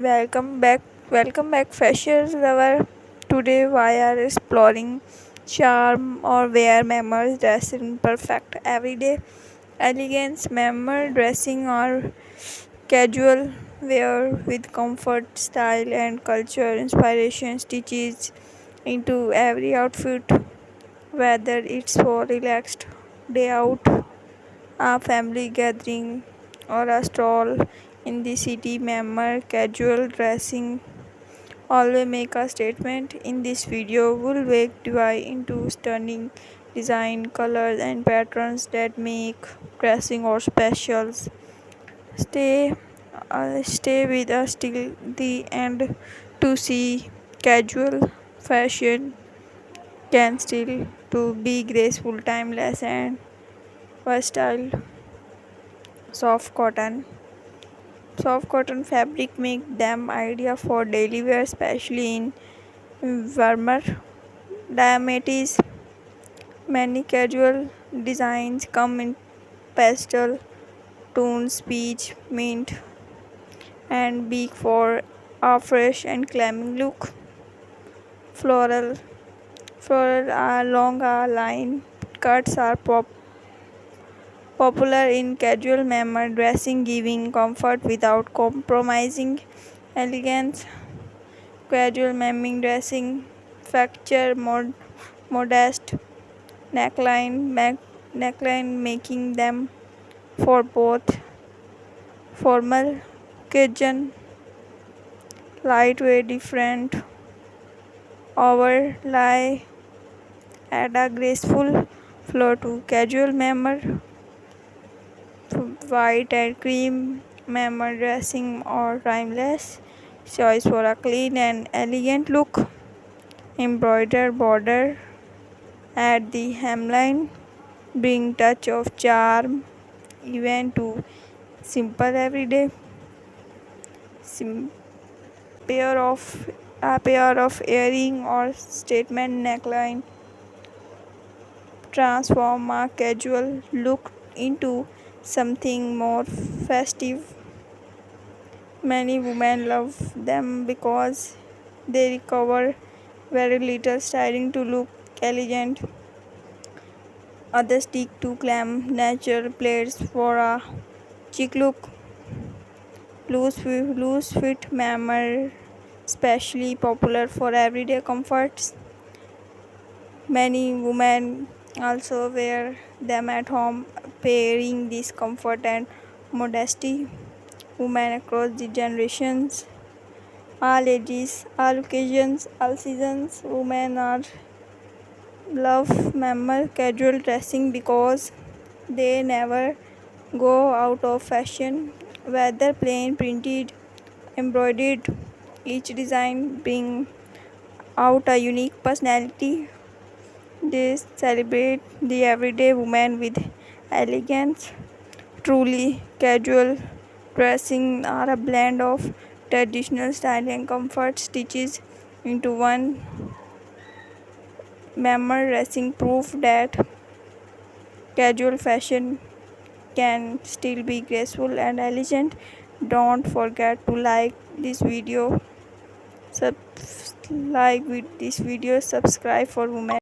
Welcome back, fashion lover. Today we are exploring charm or wear members dressed in perfect everyday elegance, member dressing or casual wear with comfort, style, and culture inspiration stitches into every outfit, whether it's for relaxed day out, a family gathering, or a stroll in the city. Member casual dressing always make a statement. In this video, we'll dive into stunning design, colors, and patterns that make dressing or specials. Stay, stay with us till the end to see casual fashion can still to be graceful, timeless, and versatile. Soft cotton. Soft cotton fabric make them ideal for daily wear, especially in warmer climates. Many casual designs come in pastel tones, peach, mint, and beak for a fresh and claiming look. Floral, floral are long line cuts are popular in casual manner dressing, giving comfort without compromising elegance. Casual memming dressing factor modest neckline making them for both formal occasion. Lightweight different overlay add a graceful flow to casual member. White and cream member dressing or timeless choice for a clean and elegant look. Embroidered border at the hemline bring touch of charm even to simple everyday sim- pair of earring or statement neckline transform a casual look into something more festive. Many women love them because they require very little styling to look elegant. Others stick to glam natural plates for a chic look. Loose fit mammal, especially popular for everyday comforts. Many women also wear them at home, pairing this comfort and modesty. Women across the generations, all ages, all occasions, all seasons, women are love mammal casual dressing because they never go out of fashion, whether plain, printed, embroidered. Each design bring out a unique personality. They celebrate the everyday woman with elegance. Truly casual dressing are a blend of traditional style and comfort stitches into one. Member dressing proof that casual fashion can still be graceful and elegant. Don't forget to like this video, subscribe for women.